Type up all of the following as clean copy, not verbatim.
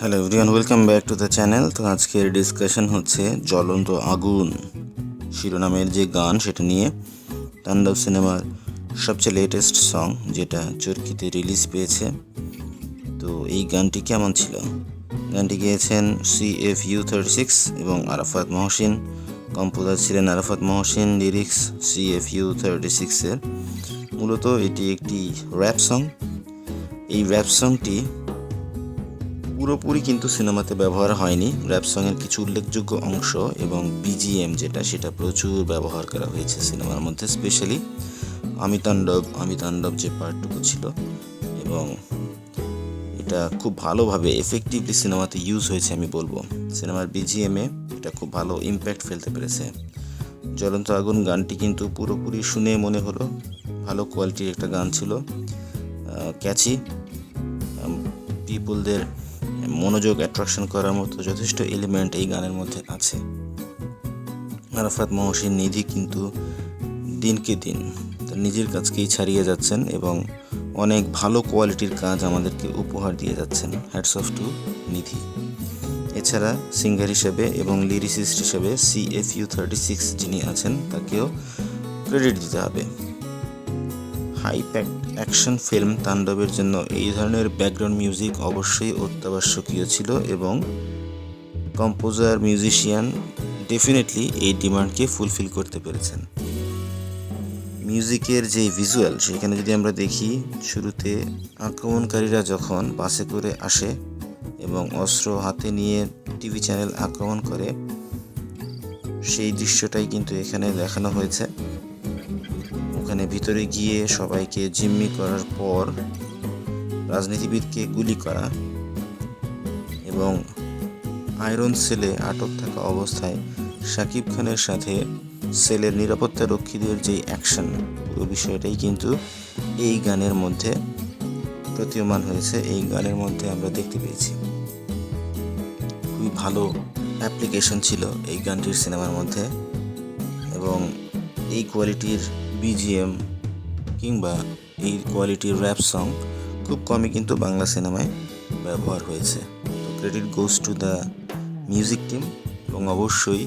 Hello everyone, welcome back to the channel. তো আজকের discussion হচ্ছে জ্বলন্ত আগুন শিরোনামের যে গান সেটা নিয়ে। তাণ্ডব সিনেমার সবচেয়ে লেটেস্ট সং যেটা চরকিতে রিলিজ পেয়েছে। তো এই গানটি কেমন ছিল? গানটি গেয়েছেন CFU36 এবং আরাফাত মহসিন। কম্পোজার ছিলেন আরাফাত মহসিন, লিরিক্স CFU36-এর। মূলত এটি একটি র্যাপ সং। এই র্যাপ সংটি পুরোপুরি কিন্তু সিনেমাতে ব্যবহার হয়নি। র্যাপ সঙের কিছু উল্লেখযোগ্য অংশ এবং BGM সেটা প্রচুর ব্যবহার করা হয়েছে সিনেমার মধ্যে, স্পেশালি আমি তাণ্ডব যে পার্টটুকু ছিল, এবং এটা খুব ভালোভাবে এফেক্টিভলি সিনেমাতে ইউজ হয়েছে। আমি বলবো সিনেমার BGM-এ এটা খুব ভালো ইম্প্যাক্ট ফেলতে পেরেছে। জ্বলন্ত আগুন গানটি কিন্তু পুরোপুরি শুনে মনে হলো ভালো কোয়ালিটির একটা গান ছিল, ক্যাচি, পিপলদের মনোযোগ অ্যাট্রাকশন করার মতো যথেষ্ট এলিমেন্ট এই গানের মধ্যে আছে। আরাফাত মহসিন নিধি কিন্তু দিনকে দিন তার নিজের কাজকেই ছাড়িয়ে যাচ্ছেন এবং অনেক ভালো কোয়ালিটির কাজ আমাদেরকে উপহার দিয়ে যাচ্ছেন। হ্যাটস অফ টু নিধি। এছাড়া সিঙ্গার হিসেবে এবং লিরিসিস্ট হিসেবে CFU36 যিনি আছেন তাকেও ক্রেডিট দিতে হবে। হাই প্যাকড অ্যাকশন ফিল্ম তাণ্ডবের জন্য এই ধরনের ব্যাকগ্রাউন্ড মিউজিক অবশ্যই অত্যাবশ্যকীয় ছিল এবং কম্পোজার মিউজিশিয়ান ডেফিনেটলি এই ডিমান্ডকে ফুলফিল করতে পেরেছেন। মিউজিকের যে ভিজুয়াল সেখানে যদি আমরা দেখি, শুরুতে আক্রমণকারীরা যখন বাসে করে আসে এবং অস্ত্র হাতে নিয়ে টিভি চ্যানেল আক্রমণ করে, সেই দৃশ্যটাই কিন্তু এখানে দেখানো হয়েছে। ওখানে ভিতরে গিয়ে সবাইকে জিম্মি করার পর রাজনীতিবিদকে গুলি করা এবং আয়রন সেলে আটক থাকা অবস্থায় শাকিব খানের সাথে সেলের নিরাপত্তা রক্ষীদের যে অ্যাকশন, পুরো বিষয়টাই কিন্তু এই গানের মধ্যে প্রতীয়মান হয়েছে। এই গানের মধ্যে আমরা দেখতে পেয়েছি খুবই ভালো অ্যাপ্লিকেশন ছিল এই গানটির সিনেমার মধ্যে, এবং এই কোয়ালিটির BGM কিংবা এই কোয়ালিটির র্যাপ সং খুব কমই কিন্তু বাংলা সিনেমায় ব্যবহার হয়েছে। তো credit goes to the music team, এবং অবশ্যই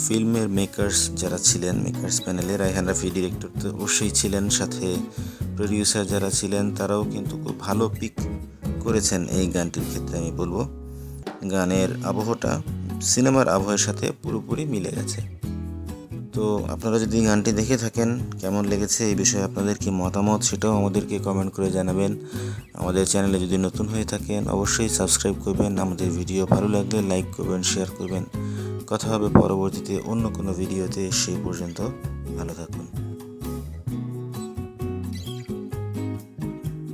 ফিল্মের মেকার্স যারা ছিলেন, মেকার্স প্যানেলে রায়হান রাফি ডিরেক্টর তো অবশ্যই ছিলেন, সাথে প্রডিউসার যারা ছিলেন তারাও কিন্তু খুব ভালো পিক করেছেন এই গানটির ক্ষেত্রে। আমি বলবো গানের আবহটা সিনেমার আবহের সাথে পুরোপুরি মিলে গেছে। তো আপনারা যদি গানটি দেখে থাকেন, কেমন লেগেছে এই বিষয়ে আপনাদের কি মতামত সেটাও আমাদেরকে কমেন্ট করে জানাবেন। আমাদের চ্যানেলে যদি নতুন হয়ে থাকেন অবশ্যই সাবস্ক্রাইব করবেন। আমাদের ভিডিও ভালো লাগলে লাইক করবেন, শেয়ার করবেন। কথা হবে পরবর্তীতে অন্য কোনো ভিডিওতে। সেই পর্যন্ত ভালো থাকুন।